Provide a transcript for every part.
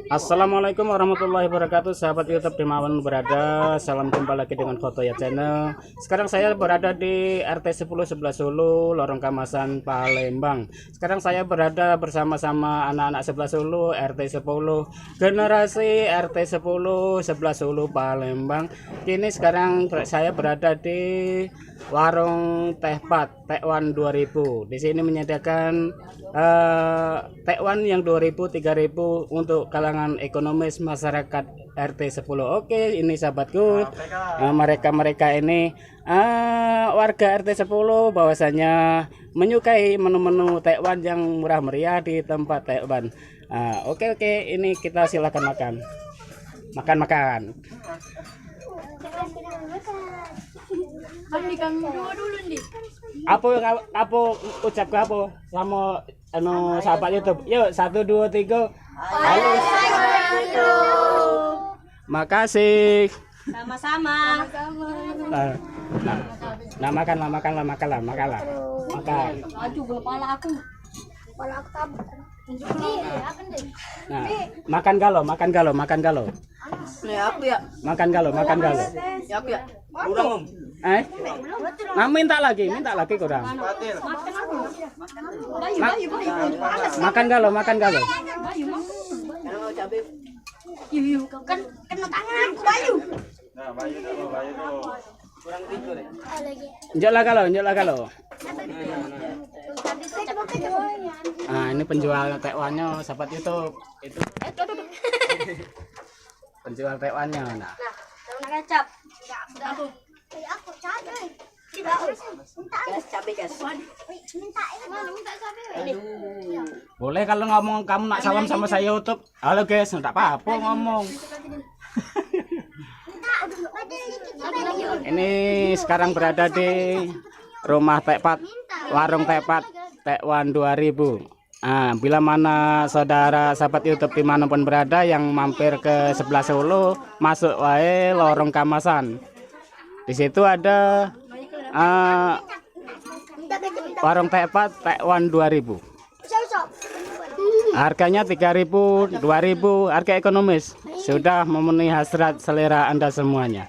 Assalamualaikum warahmatullahi wabarakatuh, sahabat YouTube dimanapun berada. Salam jumpa lagi dengan Foto Ya Channel. Sekarang saya berada di RT 10 sebelah Sulu, Lorong Kamasan, Palembang. Sekarang saya berada bersama-sama anak-anak sebelah Sulu, RT 10, generasi RT 10 sebelah Sulu, Palembang. Kini sekarang saya berada di warung Tehpat Tekwan 2000. Di sini menyediakan tekwan yang 2000, 3000 untuk kalangan ekonomis masyarakat RT 10. Oke, ini sahabatku, mereka ini warga RT 10 bahwasanya menyukai menu-menu tekwan yang murah meriah di tempat tekwan. Oke, ini kita silakan makan. Apa ucap ke apa sama sahabat YouTube? Yuk 1 2 3. Halo. Makasih. Sama-sama. Makan. Aduh, kepala aku tabrak. Nah, makan galo. Ya aku ya. Makan galo. Ya aku ya. Kurang Minta lagi kurang. Makan galo. Yuk, kan kena tangan aku, Bayu. Nah, Bayu tuh. Kurang tidur ya. Injak lah galo. Ini penjual tekwannya, sahabat YouTube. Itu. Penjual tekwannya. Nah, Daun kecap. Aku. Aku cabai. Gas cabai, gas. Minta cabai. boleh kalau ngomong kamu nak salam sama saya YouTube. Halo guys, enggak apa-apa ngomong. Ini sekarang berada di rumah Tekpat, warung Tekpat Tekwan 2000. Bila mana saudara sahabat YouTube dimanapun berada yang mampir ke sebelah Solo, masuk wae Lorong Kamasan. Di situ ada warung Tekpat Tekwan 2000. Harganya 3.000, 2.000, harga ekonomis. Sudah memenuhi hasrat selera Anda semuanya.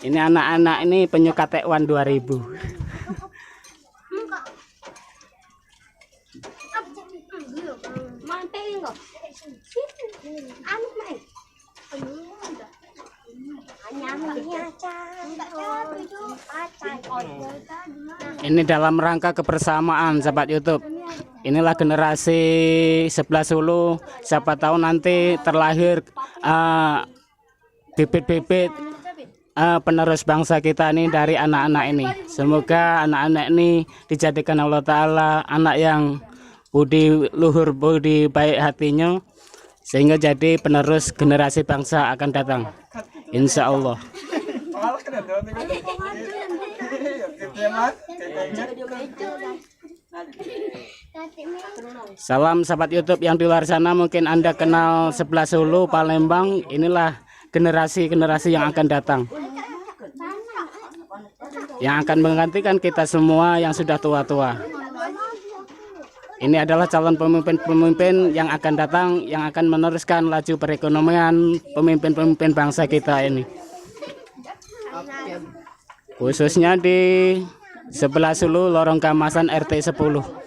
Ini anak-anak ini penyuka tekwan 2000. Ini dalam rangka kebersamaan sahabat YouTube. Inilah generasi sebelah Sulu. Siapa tahu nanti terlahir bibit-bibit penerus bangsa kita ini dari anak-anak ini. Semoga anak-anak ini dijadikan Allah Ta'ala anak yang budi luhur, budi baik hatinya, sehingga jadi penerus generasi bangsa akan datang, insya Allah. Salam sahabat YouTube yang di luar sana, mungkin Anda kenal sebelah Sulu, Palembang. Inilah generasi-generasi yang akan datang, yang akan menggantikan kita semua yang sudah tua-tua. Ini adalah calon pemimpin-pemimpin yang akan datang, yang akan meneruskan laju perekonomian pemimpin-pemimpin bangsa kita ini. Khususnya di sebelah Sulu, Lorong Kamasan, RT 10.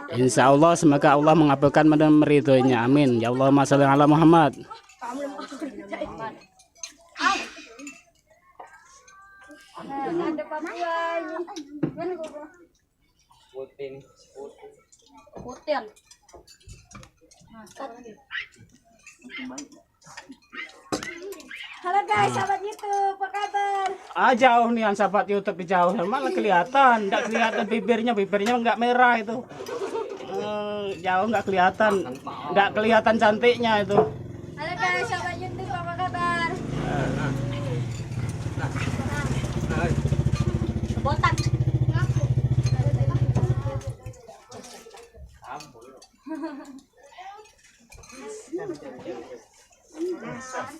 Insya Allah, semoga Allah mengabulkan dan meridhoinya. Amin. Ya Allahumma sholli ala Muhammad. Hotel. Halo guys, sahabat YouTube, apa kabar? Jauh nih yang sahabat YouTube, jauh malah kelihatan, nggak kelihatan bibirnya nggak merah itu. Jauh nggak kelihatan cantiknya itu. Halo guys, sahabat YouTube, apa kabar? Botak.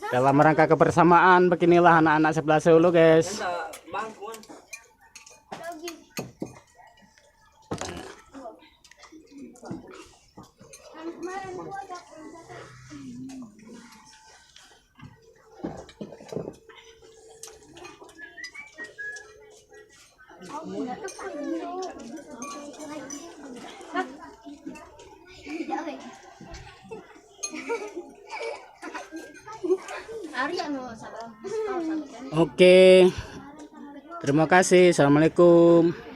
Dalam rangka kebersamaan, beginilah anak-anak sebelah Solo, guys. Oke. Terima kasih. Assalamualaikum.